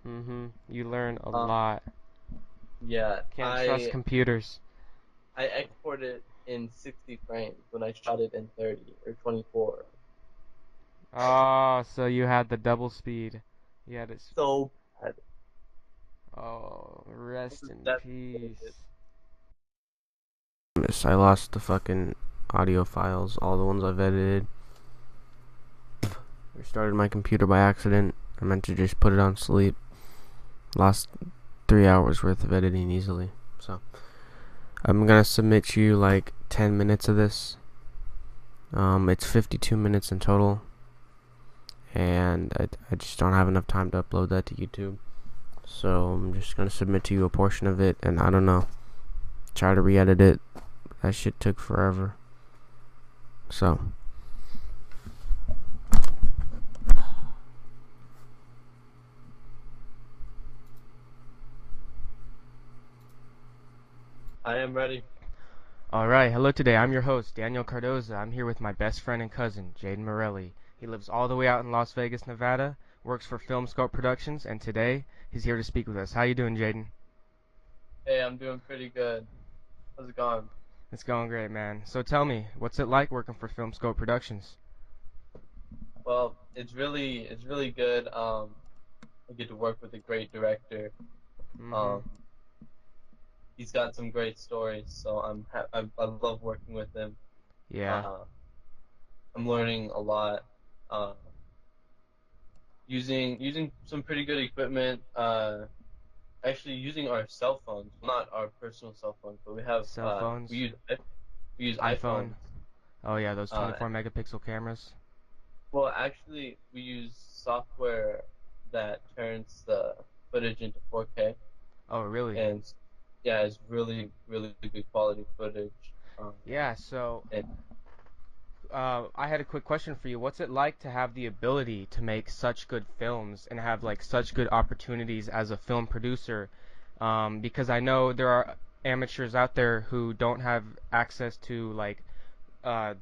You learn a Um, lot. yeah, Can't trust I computers. I exported in 60 frames when I shot it in 30 or 24. Oh, so you had the double speed. You had it. So bad. Oh, rest in That's it. peace. I lost the fucking audio files, all the ones I've edited. Restarted my computer by accident. I meant to just put it on sleep. Lost 3 hours worth of editing easily. So I'm gonna submit you like 10 minutes of this. It's 52 minutes in total, and I just don't have enough time to upload that to YouTube. So I'm just gonna submit to you a portion of it, and I don't know. Try to re-edit it. That shit took forever. So I am ready. alright, hello today. I'm your host, Daniel Cardoza. I'm here with my best friend and cousin, Jaden Morelli. He lives all the way out in Las Vegas, Nevada, works for FilmScope Productions, and today he's here to speak with us. How you doing, Jaden? Hey, I'm doing pretty good. How's it going? It's going great, man. So tell me, what's it like working for FilmScope Productions? Well, it's really good. I get to work with a great director. Mm-hmm. Um, he's got some great stories, so I love working with him. Yeah. Uh, I'm learning a lot. Uh, using some pretty good equipment. Actually using our cell phones, not our personal cell phones, but Cell phones, we use iPhone. iPhones. Oh yeah, those Uh, 24 megapixel cameras. well, actually, we use software that turns the footage into 4K, Oh really? and yeah, it's really good quality footage. Yeah, so And I had a quick question for you. What's it like to have the ability to make such good films and have like such good opportunities as a film producer? Because I know there are amateurs out there who don't have access to like uh,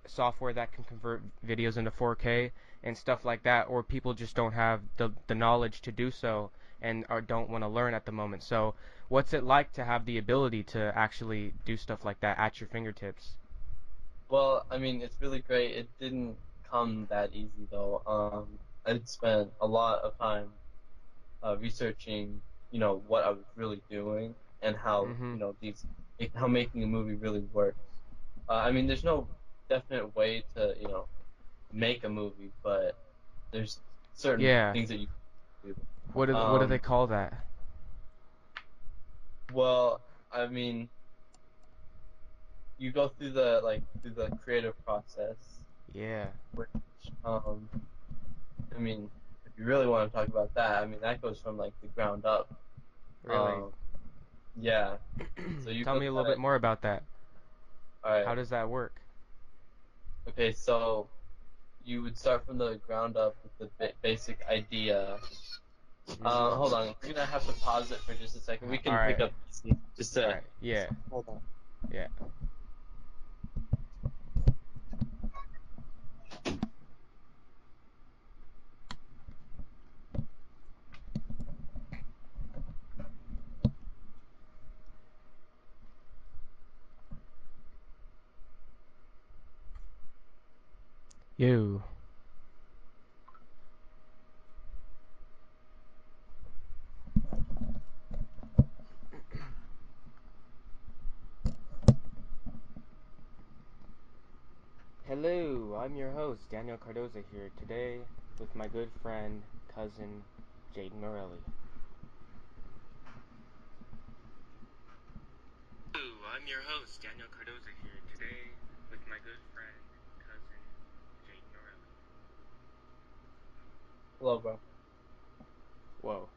software that can convert videos into 4K and stuff like that, or people just don't have the knowledge to do so and or don't want to learn at the moment. So, what's it like to have the ability to actually do stuff like that at your fingertips? well, I mean, it's really great. It didn't come that easy though. I spent a lot of time researching, what I was really doing and how, Mm-hmm. how making a movie really works. I mean, there's no definite way to, make a movie, but there's certain Yeah. things that you can do. What do they call that? Well, I mean, you go through through the creative process, Yeah. which, um, I mean, if you really want to talk about that, I mean, that goes from like the ground up. Really? Um, yeah. So you Tell go me a little kind bit of, more about that. all How right, does that work? okay, so you would start from the ground up with the basic idea. Hold Mm-hmm. on, we're gonna have to pause it for just a second. We All can right. pick up just All to right. Yeah. hold on. Yeah. You. Hello, I'm your host, Daniel Cardoza here today with my good friend, cousin, Jaden Morelli. Hello, I'm your host, Daniel Cardoza here today with my good friend, cousin, Jaden Morelli. Hello, bro. Whoa.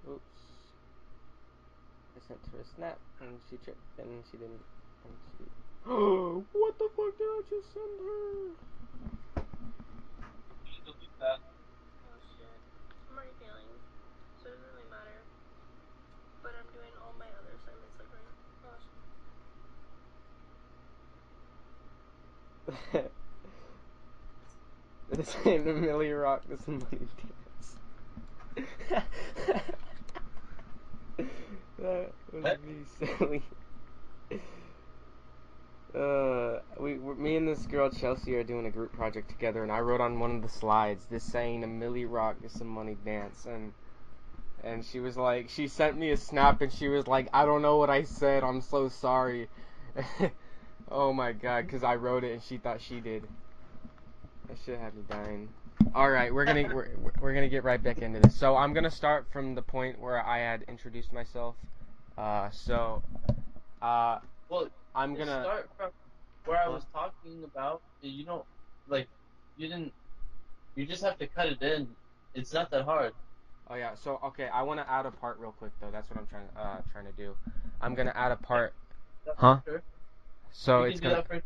Oops. I sent her a snap and she tripped and she didn't. And she. What the fuck did I just send her? Can you delete that? Oh shit. I'm already failing, so it doesn't really matter. But I'm doing all my other assignments like right now. Awesome. This ain't a Millie Rock, this is Money Dance. That was What? me silly. Me and this girl Chelsea are doing a group project together, and I wrote on one of the slides, "This ain't a Millie Rock, this a Money Dance," and she was like, she sent me a snap, and she was like, "I don't know what I said. I'm so sorry." Oh my god, because I wrote it and she thought she did. That shit had me dying. All right, we're gonna get right back into this. So I'm gonna start from the point where I had introduced myself. So Well, I'm just gonna. start from where I Huh? was talking about. You don't like you didn't. You just have to cut it in. It's not that hard. Oh yeah. So okay, I want to add a part real quick though. That's what I'm trying to do. I'm gonna add a part. That's Huh? for sure. So We it's can do gonna. that for.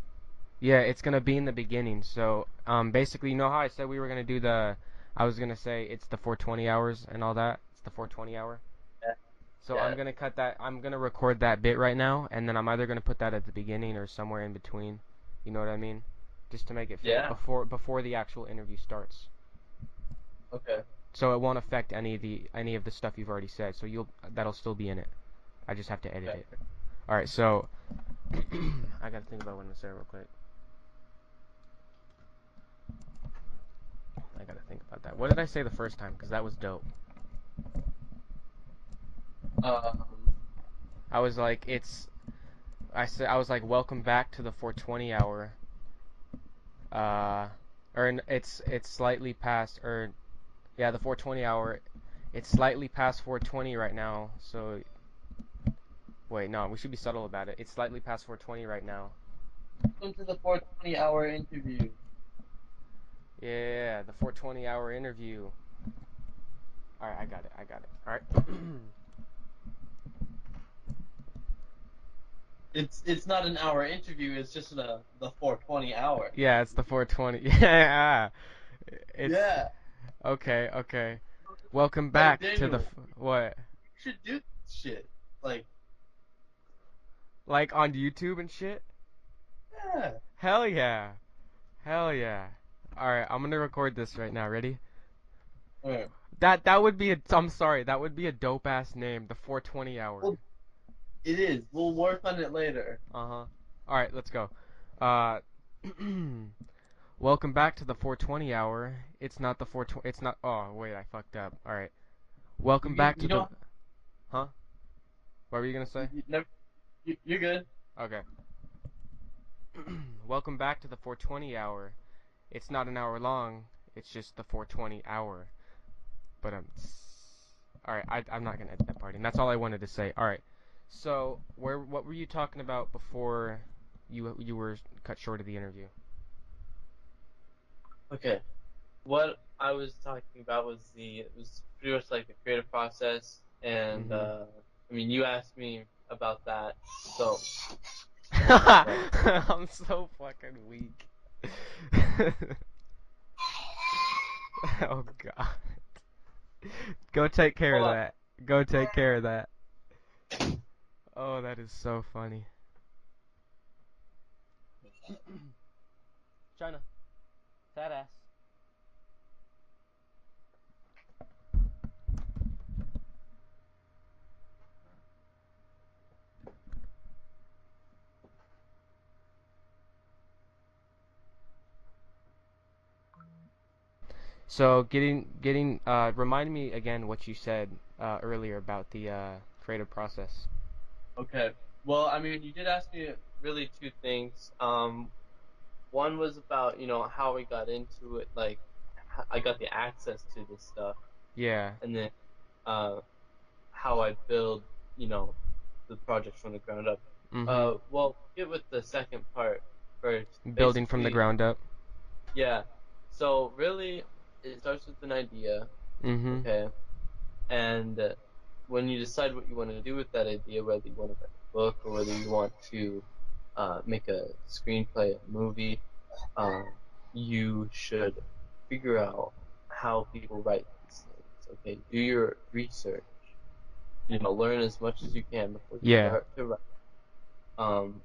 Yeah, it's gonna be in the beginning. So basically, you know how I said we were gonna do the. I was gonna say it's the 420 hours and all that. It's the 420 hour. Yeah. So I'm Yeah. gonna cut that. I'm gonna record that bit right now, and then I'm either gonna put that at the beginning or somewhere in between. You know what I mean? Just to make it fit Yeah. before the actual interview starts. Okay. So it won't affect any of the stuff you've already said. So that'll still be in it. I just have to edit Okay. it. All right. So I gotta think about what I'm gonna say real quick. I gotta think about that. What did I say the first time? Because that was dope. Um. I was like, I was like, welcome back to the 420 hour. It's slightly past, or yeah, the 420 hour. It's slightly past 420 right now. So wait, no, we should be subtle about it. It's slightly past 420 right now. Welcome to the 420-hour interview. Yeah, the 420 hour interview. All right, I got it. All right. It's not an hour interview. It's just the 420-hour. Yeah, it's the 420. Yeah. It's Yeah. okay. Welcome Like back to the Daniel, what? you should do this shit. Like, Like on YouTube and shit? yeah. Hell yeah. Hell yeah. All right, I'm gonna record this right now. Ready? Alright. That would be a. I'm sorry. That would be a dope ass name. The 420 hour. Well, it is. We'll work on it later. Uh huh. All right, let's go. Uh, welcome back to the 420 hour. It's not the 420. It's not. Oh wait, I fucked up. All right. Welcome You back you to the. don't. Huh? What were you gonna say? You never. You're good. Okay. Welcome back to the 420 hour. It's not an hour long. It's just the 420 hour. But all right. I'm not gonna edit that part in. That's all I wanted to say. All right. So what were you talking about before you were cut short of the interview? Okay. What I was talking about it was pretty much like the creative process, and Mhm. I mean, you asked me about that, so I'm so fucking weak. Oh god. Go take care of hold on. that. Go take care of that. Oh, that is so funny. China. Fat ass. So remind me again what you said earlier about the creative process. Okay. Well, I mean, you did ask me really two things. One was about how we got into it, like I got the access to this stuff, Yeah. and then uh, how I build, you know, the project from the ground up. Mhm. Well, get with the second part first. Building from the Basically, ground up. yeah. So really, it starts with an idea, Mhm. okay? And when you decide what you want to do with that idea, whether you want to write a book or whether you want to make a screenplay, a movie, uh, you should figure out how people write these things. Okay, do your research. Learn as much as you can before you Yeah. start to write. Um,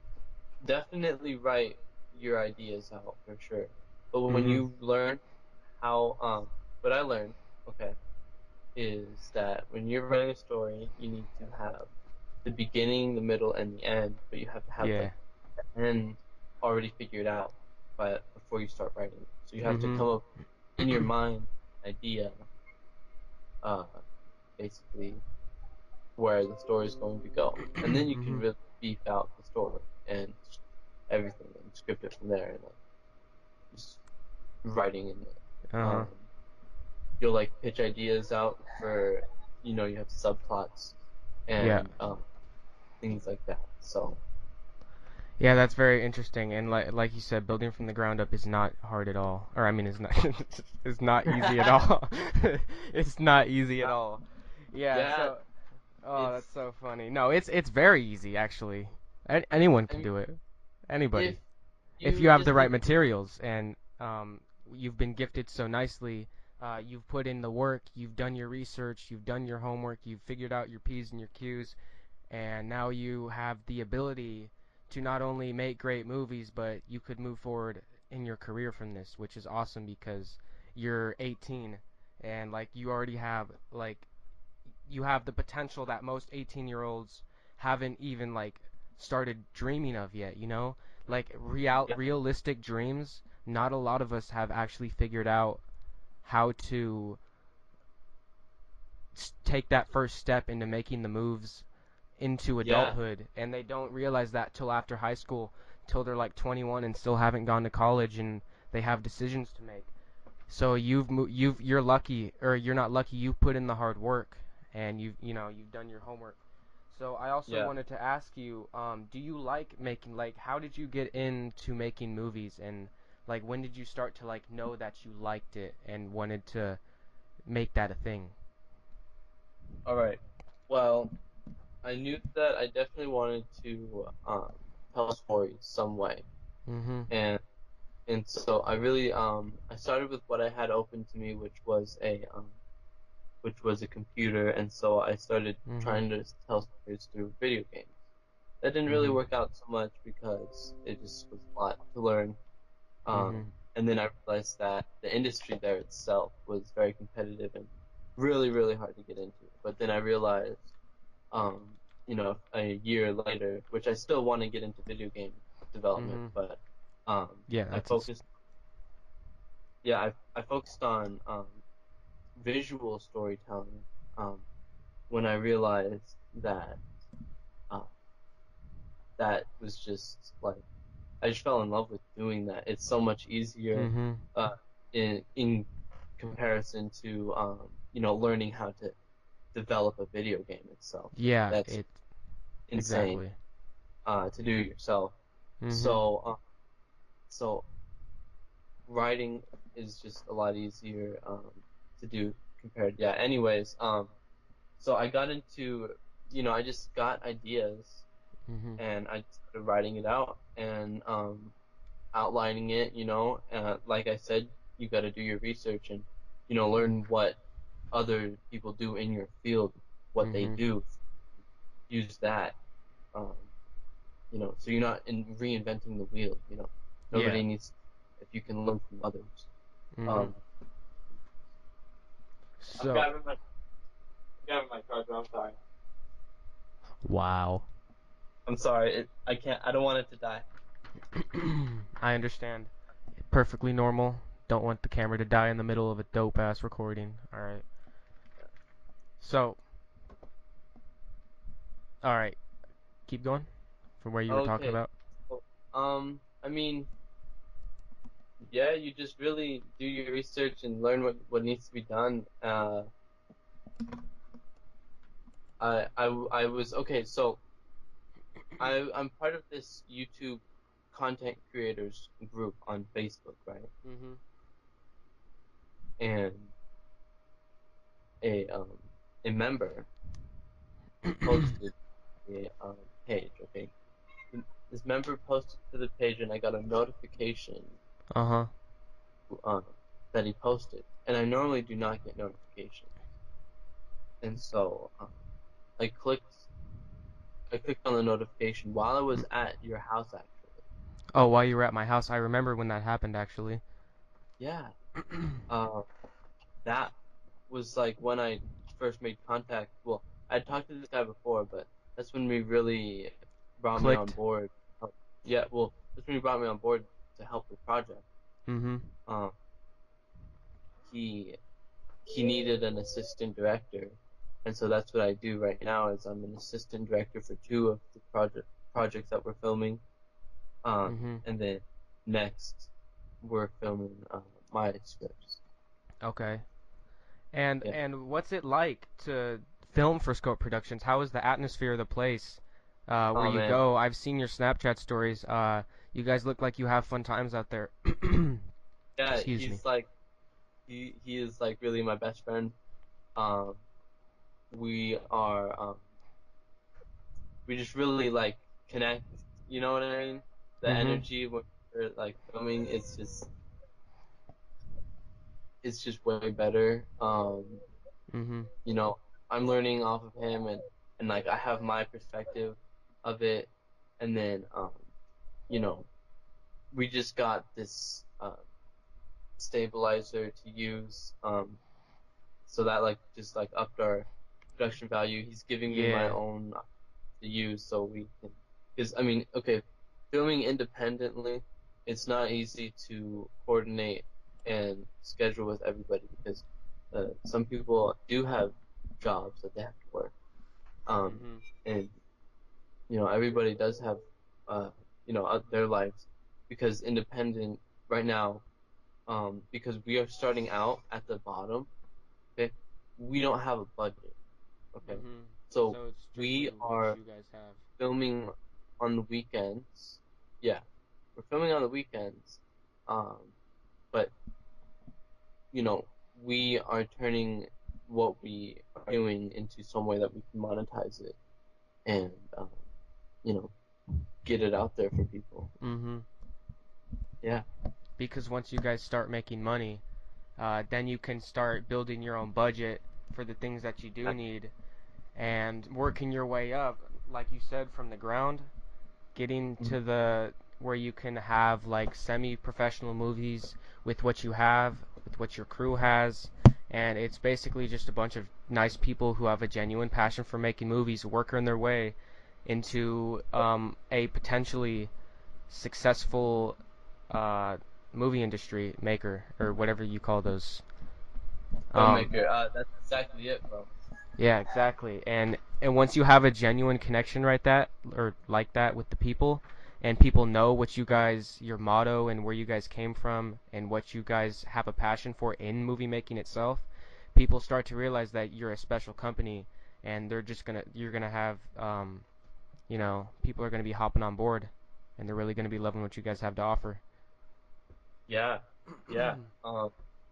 Definitely write your ideas out for sure. But when Mhm. you learn how what I learned, okay, is that when you're writing a story, you need to have the beginning, the middle, and the end, but you have to have Yeah. like the end already figured out before you start writing it. So you have to Mhm. come up in your mind idea, uh, basically where the story is going to go, and then you can Mhm. really beef out the story and everything and script it from there and like just writing in it. Uh-huh. Um, you'll like pitch ideas out for you have subplots Yeah. and things like that. So Yeah, that's very interesting. And like you said, building from the ground up is not hard at all. Or I mean, it's not it's not easy at all. It's not easy at all. Yeah, yeah, so oh, it's that's so funny. No, it's very easy actually. Anyone I can mean do it. if Anybody. If you you have the just right need materials and you've been gifted so nicely, you've put in the work, you've done your research, you've done your homework, you've figured out your P's and your Q's, and now you have the ability to not only make great movies, but you could move forward in your career from this, which is awesome because you're 18 and like you already have like you have the potential that most 18-year-olds haven't even like started dreaming of yet, you know? Like yeah, realistic dreams, not a lot of us have actually figured out how to take that first step into making the moves into yeah, adulthood, and they don't realize that till after high school, till they're like 21 and still haven't gone to college and they have decisions to make. So you're lucky, or you're not lucky, you put in the hard work and you've done your homework. So I also yeah. wanted to ask you, do you like making, like, how did you get into making movies, and like when did you start to like know that you liked it and wanted to make that a thing? All right. Well, I knew that I definitely wanted to tell stories some way, Mhm. and so I really I started with what I had open to me, which was a computer, and so I started Mhm. trying to tell stories through video games. That didn't really Mhm. work out so much because it just was a lot to learn. Mhm. And then I realized that the industry there itself was very competitive and really, really hard to get into. But then I realized, um, a year later, which I still want to get into video game development, Mhm. but Yeah, I that's it's. focused, yeah, I focused on visual storytelling um, when I realized that uh, that was just like I just fell in love with doing that. It's so much easier Mhm. uh, in comparison to learning how to develop a video game itself. Yeah, That's it insane exactly. to do yourself. Mhm. So so writing is just a lot easier to do compared. Yeah. Anyways, so I got into I just got ideas Mhm. and I started writing it out and outlining it. Like I said, you got to do your research and learn what other people do in your field, what they Mhm. do, use that. Um, so you're not reinventing the wheel. Yeah. Nobody needs if you can learn from others. Mhm. Um, I'm So, grabbing my I'm grabbing my charger. I'm sorry. wow. I'm sorry. I can't. I don't want it to die. I understand. Perfectly normal. Don't want the camera to die in the middle of a dope ass recording. All right. So, all right. Keep going from where you were talking Okay. about. So, I mean, yeah, you just really do your research and learn what needs to be done. I was okay. So I'm part of this YouTube content creators group on Facebook, right? Mhm. And a um a member posted a page. Okay, this member posted to the page, and I got a notification Uh-huh. um that he posted. And I normally do not get notifications, and so I clicked I clicked on the notification while I was at your house actually. Oh, while you were at my house, I remember when that happened actually. Yeah. Uh, that was like when I first made contact. Well, I talked to this guy before, but that's when we really brought me on Clicked. board. Yeah, well, that's when he brought me on board to help the project. Mhm. Um, he he needed an assistant director, and so that's what I do right now. Is I'm an assistant director for two of the projects that we're filming. Mhm. And then next we're filming my scripts. Okay. And Yeah. and what's it like to film for Scope Productions? How is the atmosphere of the place where Oh you man. go? I've seen your Snapchat stories. You guys look like you have fun times out there. Yeah, Excuse me. he is like really my best friend. Um, we are we just really like connect. You know what I mean? The Mhm. energy when we're like filming, it's just way better. Mhm. You know, I'm learning off of him, and like I have my perspective of it, and then you know, we just got this stabilizer to use, so that like just like upped our production value. He's giving me my Yeah. own to use so we can, because I mean, okay, filming independently, it's not easy to coordinate and schedule with everybody because some people do have jobs that they have to work, um, Mhm. and you know everybody does have uh, you know their lives because independent right now, because we are starting out at the bottom. Okay, we don't have a budget. Okay, Mhm. so So it's strictly we what are you guys have. filming on the weekends. Yeah, we're filming on the weekends. Um, but you know, we are turning what we are doing into some way that we can monetize it and you know, get it out there for people. Mhm. Yeah, Because once you guys start making money, then you can start building your own budget for the things that you do need and working your way up, like you said, from the ground, getting to the where you can have like semi-professional movies with what you have, with what your crew has, and it's basically just a bunch of nice people who have a genuine passion for making movies, working their way into a potentially successful uh, movie industry maker or whatever you call those. Um, filmmaker. That's exactly it, bro. yeah, exactly. And once you have a genuine connection right that or like that with the people, and people know what you guys, your motto and where you guys came from and what you guys have a passion for in movie making itself, people start to realize that you're a special company and you're gonna have people are gonna be hopping on board and they're really gonna be loving what you guys have to offer. Yeah, yeah.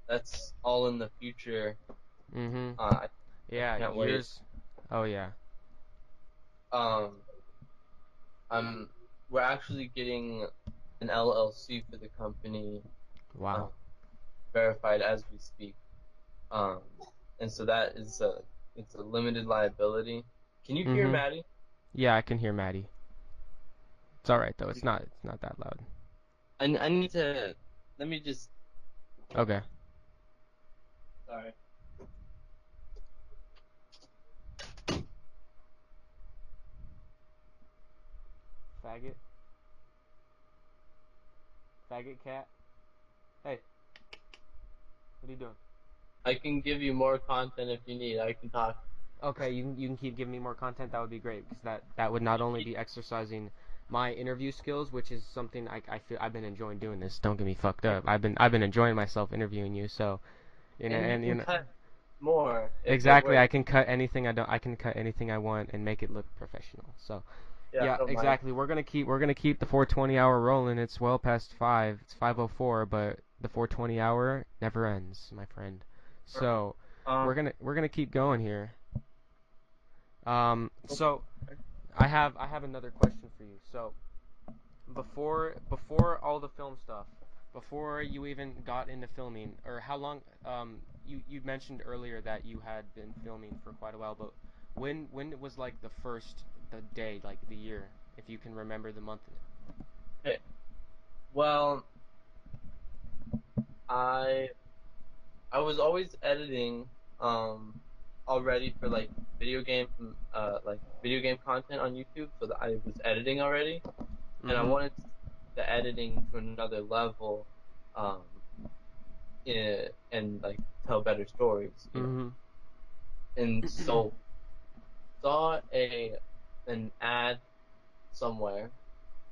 That's all in the future. Mhm. I Yeah, can't wait. years. Oh yeah. Um, I'm we're actually getting an LLC for the company uh, Wow. verified as we speak. Um, and so that is it's a limited liability. Can you hear Mhm. Maddie? Yeah, I can hear Maddie. It's all right though. It's not that loud. I need to let me just Okay. sorry. Faggot. Faggot cat. Hey, what are you doing? I can give you more content if you need. I can talk. Okay, you can keep giving me more content. That would be great because that would not only be exercising my interview skills, which is something I feel I've been enjoying doing this. Don't get me fucked up. I've been enjoying myself interviewing you. So And you and can cut more if it exactly. works. I can cut anything I want and make it look professional. So Yeah, I yeah, don't mind. exactly. We're gonna keep the 420 hour rolling. It's well past 5. It's 5:04, but the 420 hour never ends, my friend. Perfect. So Um, we're gonna keep going here. So I have another question for you. So before all the film stuff, before you even got into filming, or how long you mentioned earlier that you had been filming for quite a while, but when it was like the day, like the year, if you can remember the month. okay. Well, I I was always editing already for like video game content on YouTube, so that I was editing already, and I Mhm. wanted the editing to another level, um, and like tell better stories, you know. Mhm. And so saw an ad somewhere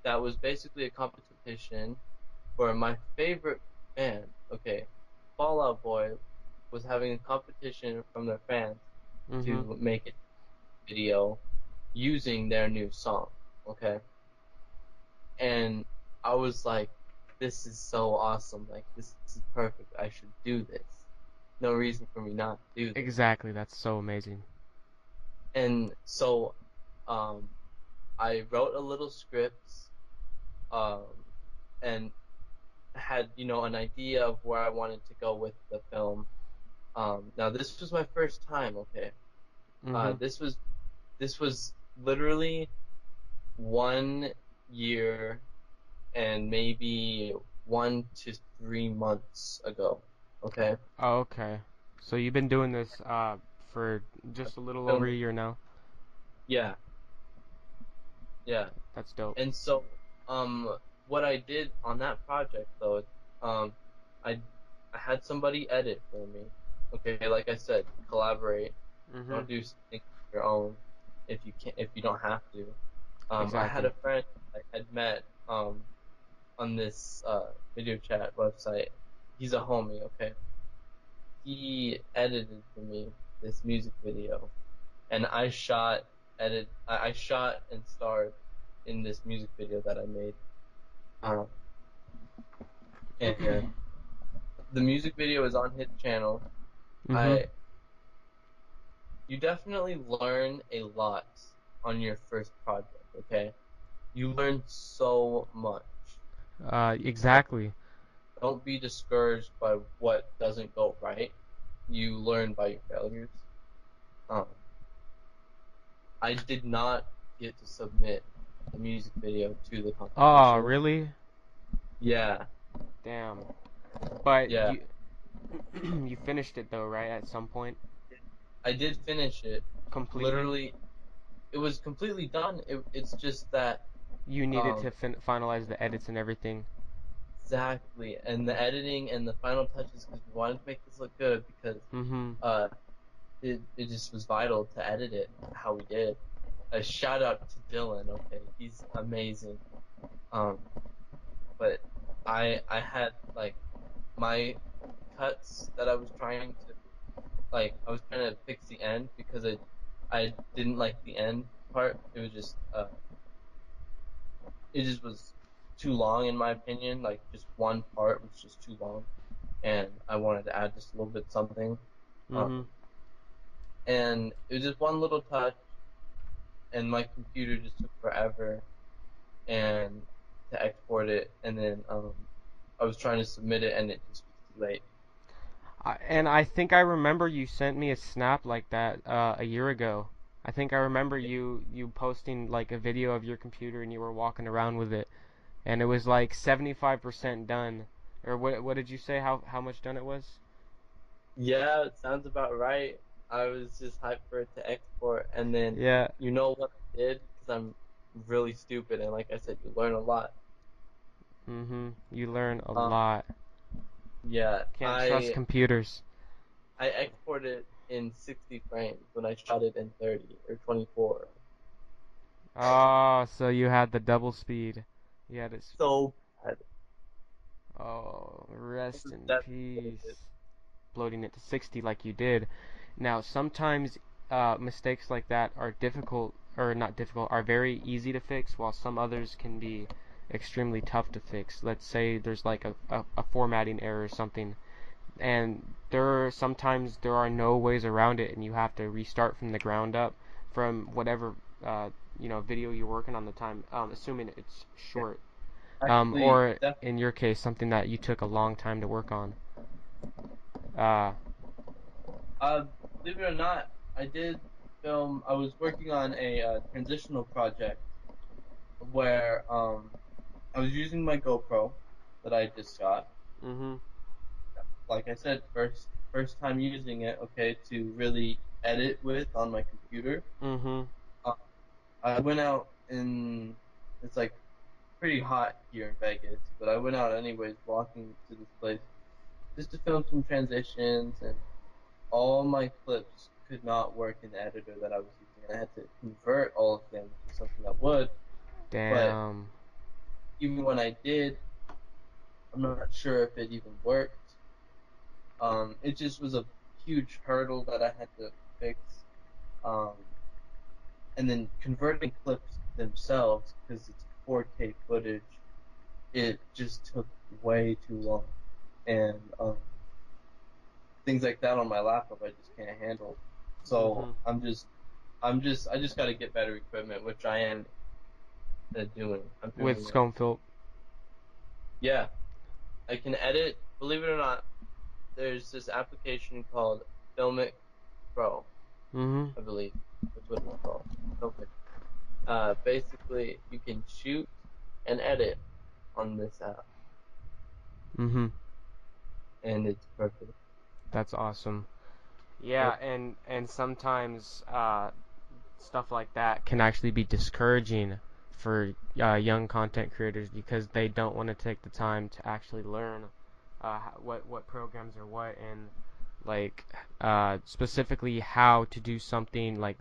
that was basically a competition for my favorite band. Okay, Fall Out Boy was having a competition from their fans Mhm. to make a video using their new song. Okay, and I was like, this is so awesome. Like, this is perfect. I should do this. No reason for me not to do this. Exactly. That's so amazing. And so, um, I wrote a little script, um, and had, an idea of where I wanted to go with the film. Now this was my first time, okay? Uh, Mhm. this was this was literally 1 year and maybe 1 to 3 months ago, okay? Oh, okay. So you've been doing this for just a little over a Filming, year now. yeah, yeah. That's dope. And so, what I did on that project though, um, I I had somebody edit for me. Okay, like I said, collaborate. Mhm. Don't do something on your own if you don't have to. I had Exactly. a friend I had met on this video chat website. He's a homie, okay? He edited for me this music video, and I shot and starred in this music video that I made. Um, and the music video is on his channel. Mhm. I You definitely learn a lot on your first project, okay? You learn so much. Like, Exactly. don't be discouraged by what doesn't go right. You learn by your failures. Um, I did not get to submit the music video to the Oh, competition. really? Yeah, Damn. But yeah. you you finished it though, right? At some point, I did finish it. completely. Literally, it was completely done. It's just that, You needed um, to finalize the edits and everything. exactly, and the editing and the final touches, because we wanted to make this look good, because Mhm. uh, it just was vital to edit it how we did. A shout out to Dylan. Okay, he's amazing. Um, but I had like my cuts that I was trying to fix the end because I didn't like the end part. It just was too long in my opinion. Like, just one part was just too long, and I wanted to add just a little bit something. Um, Mhm. and it was just one little touch, and my computer just took forever and to export it, and then I was trying to submit it, and it just was too late. And I think I remember you sent me a snap like that a year ago. I think I remember you posting like a video of your computer and you were walking around with it, and it was like 75% done. Or what did you say? How much done it was? Yeah, it sounds about right. I was just hyped for it to export, and then Yeah. you know what I did? Because I'm really stupid, and like I said, you learn a lot. Mhm. You learn a Um, lot. yeah, Can't trust computers. I exported in 60 frames when I shot it in 30 or 24. Oh, so you had the double speed. You had it. So bad. Oh, It rest was in devastated. peace. Uploading it to 60 like you did. Now, sometimes mistakes like that are difficult, or not difficult, are very easy to fix, while some others can be extremely tough to fix. Let's say there's like a formatting error or something, and there are no ways around it, and you have to restart from the ground up from whatever uh, video you're working on the time, assuming it's Yeah. short, Actually, or in your case, something that you took a long time to work on. Uh, uh, believe it or not, I did film. I was working on a transitional project where I was using my GoPro that I just got, mhm. like I said, first time using it, okay, to really edit with on my computer. Mm-hmm. Uh, I went out and it's like pretty hot here in Vegas, but I went out anyways, walking to this place just to film some transitions, and all my clips could not work in the editor that I was using, and I had to convert all of them to something that would. But Damn. even when I did, I'm not sure if it even worked. It just was a huge hurdle that I had to fix. Um, and then converting clips themselves, because it's 4K footage, it just took way too long. And things like that on my laptop, I just can't handle. So Mm-hmm. I just got to get better equipment, which I am doing. I'm With doing it. Scomfield. Yeah, I can edit. Believe it or not, there's this application called Filmic Pro, Mm-hmm. I believe. That's what it's called. Filmic. Basically, you can shoot and edit on this app, Mm-hmm. and it's perfect. That's awesome. Yeah, Yep. and sometimes stuff like that can actually be discouraging for young content creators because they don't want to take the time to actually learn what programs are what, and like specifically how to do something, like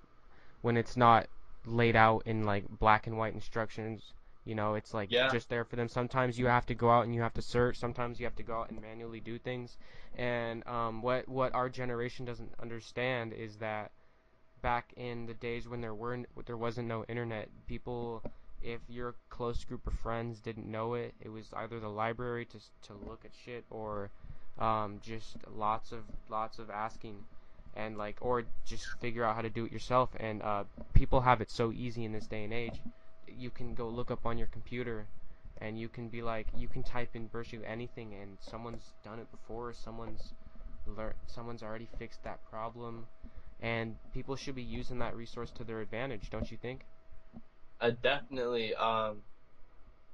when it's not laid out in like black and white instructions. It's like Yeah, just there for them. Sometimes you have to go out and you have to search. Sometimes you have to go out and manually do things. And what our generation doesn't understand is that back in the days when there wasn't no internet, people, if your close group of friends didn't know it, it was either the library to look at shit, or just lots of asking, and like, or just figure out how to do it yourself. And people have it so easy in this day and age. You can go look up on your computer, and you can type in virtually anything, and someone's done it before. Someone's already fixed that problem, and people should be using that resource to their advantage, don't you think? I definitely.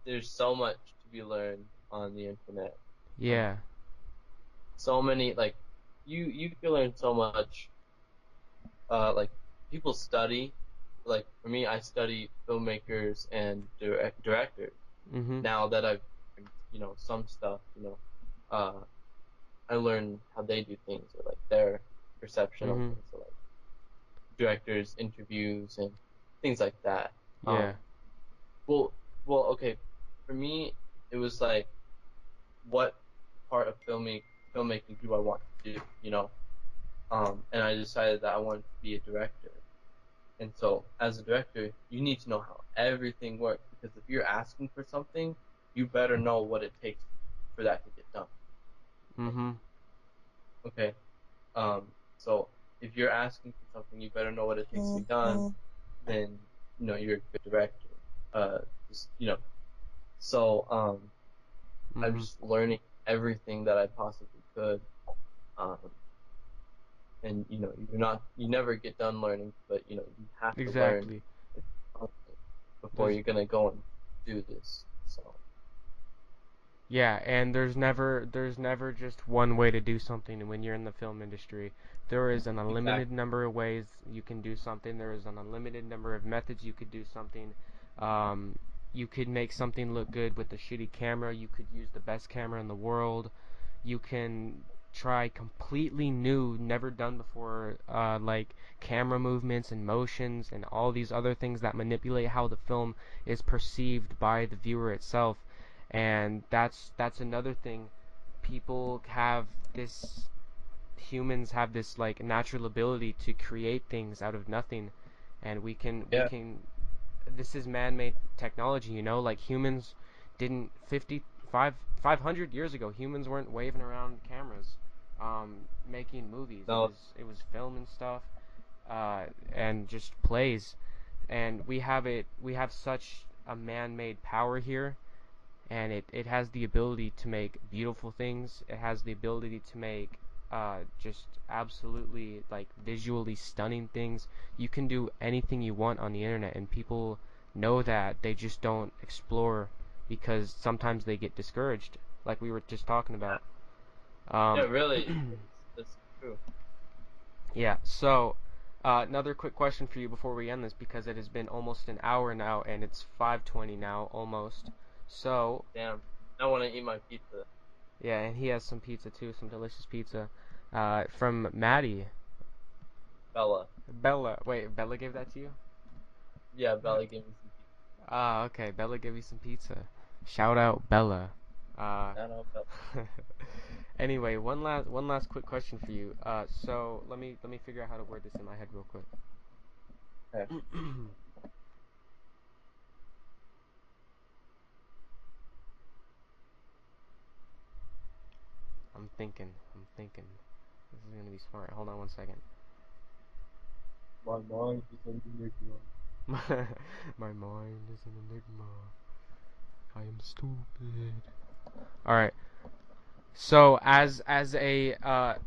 There's so much to be learned on the internet. Um, Yeah. so many like you can learn so much. Like people study. Like for me, I study filmmakers and directors. Mhm. Now that I've some stuff, I learn how they do things, or like their perception on Mhm. things, so like directors, interviews, and things like that. Um, Yeah. well, okay. For me, it was like, what part of filmmaking do I want to do? And I decided that I wanted to be a director. And so, as a director, you need to know how everything works, because if you're asking for something, you better know what it takes for that to get done. Mhm. Okay. So if you're asking for something, you better know what it takes to be done. Then you're a good director. Uh, just So I'm Mhm. just learning everything that I possibly could. Um, and you never get done learning, but you have to learn Exactly. before There's you're gonna go and do this. So Yeah, and there's never just one way to do something when you're in the film industry. There is an unlimited exactly. number of ways you can do something. There is an unlimited number of methods you could do something. Um, you could make something look good with a shitty camera. You could use the best camera in the world. You can try completely new, never done before, like camera movements and motions and all these other things that manipulate how the film is perceived by the viewer itself. And that's another thing. People have this Humans have this like natural ability to create things out of nothing, and we Yeah. can this is man-made technology, like humans didn't 500 years ago, humans weren't waving around cameras making movies. it No. was it was film and stuff, and just plays. And we have such a man-made power here, and it has the ability to make beautiful things. It has the ability to make just absolutely like visually stunning things. You can do anything you want on the internet, and people know that. They just don't explore because sometimes they get discouraged, like we were just talking about. Yeah, Um, really, it's true. yeah. So, another quick question for you before we end this, because it has been almost an hour now, and it's 5:20 now, almost. So, Damn, I want to eat my pizza. yeah, and he has some pizza too, some delicious pizza, from Maddie. Bella. Bella. Wait, Bella gave that to you? Yeah, Bella gave me some pizza. Ah, okay. Bella gave you some pizza. Shout out Bella. Uh, Shout out Bella. anyway, one last quick question for you. So let me figure out how to word this in my head real quick. Okay. I'm thinking. I'm thinking. This is gonna be smart. Hold on one second. My mind is an enigma. My mind is an enigma. I am stupid. All right. So as a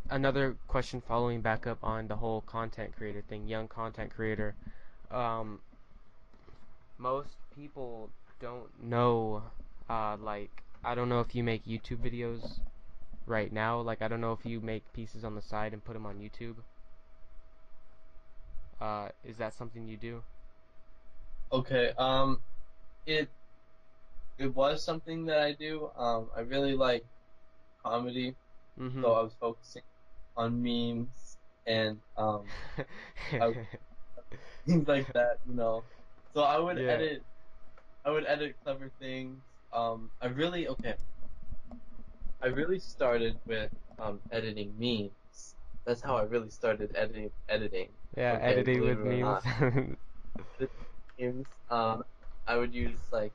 another question following back up on the whole content creator thing, young content creator, um, most people don't know, like I don't know if you make YouTube videos right now. Like I don't know if you make pieces on the side and put them on YouTube. Is that something you do? Okay. It it was something that I do. I really like comedy, Mm-hmm. so I was focusing on memes and I, things like that, you know. So Yeah. I would edit clever things. Okay. I really started with editing memes. That's how I really started editing. Yeah, Okay, editing believe with it or memes. not. Editing memes. I would use like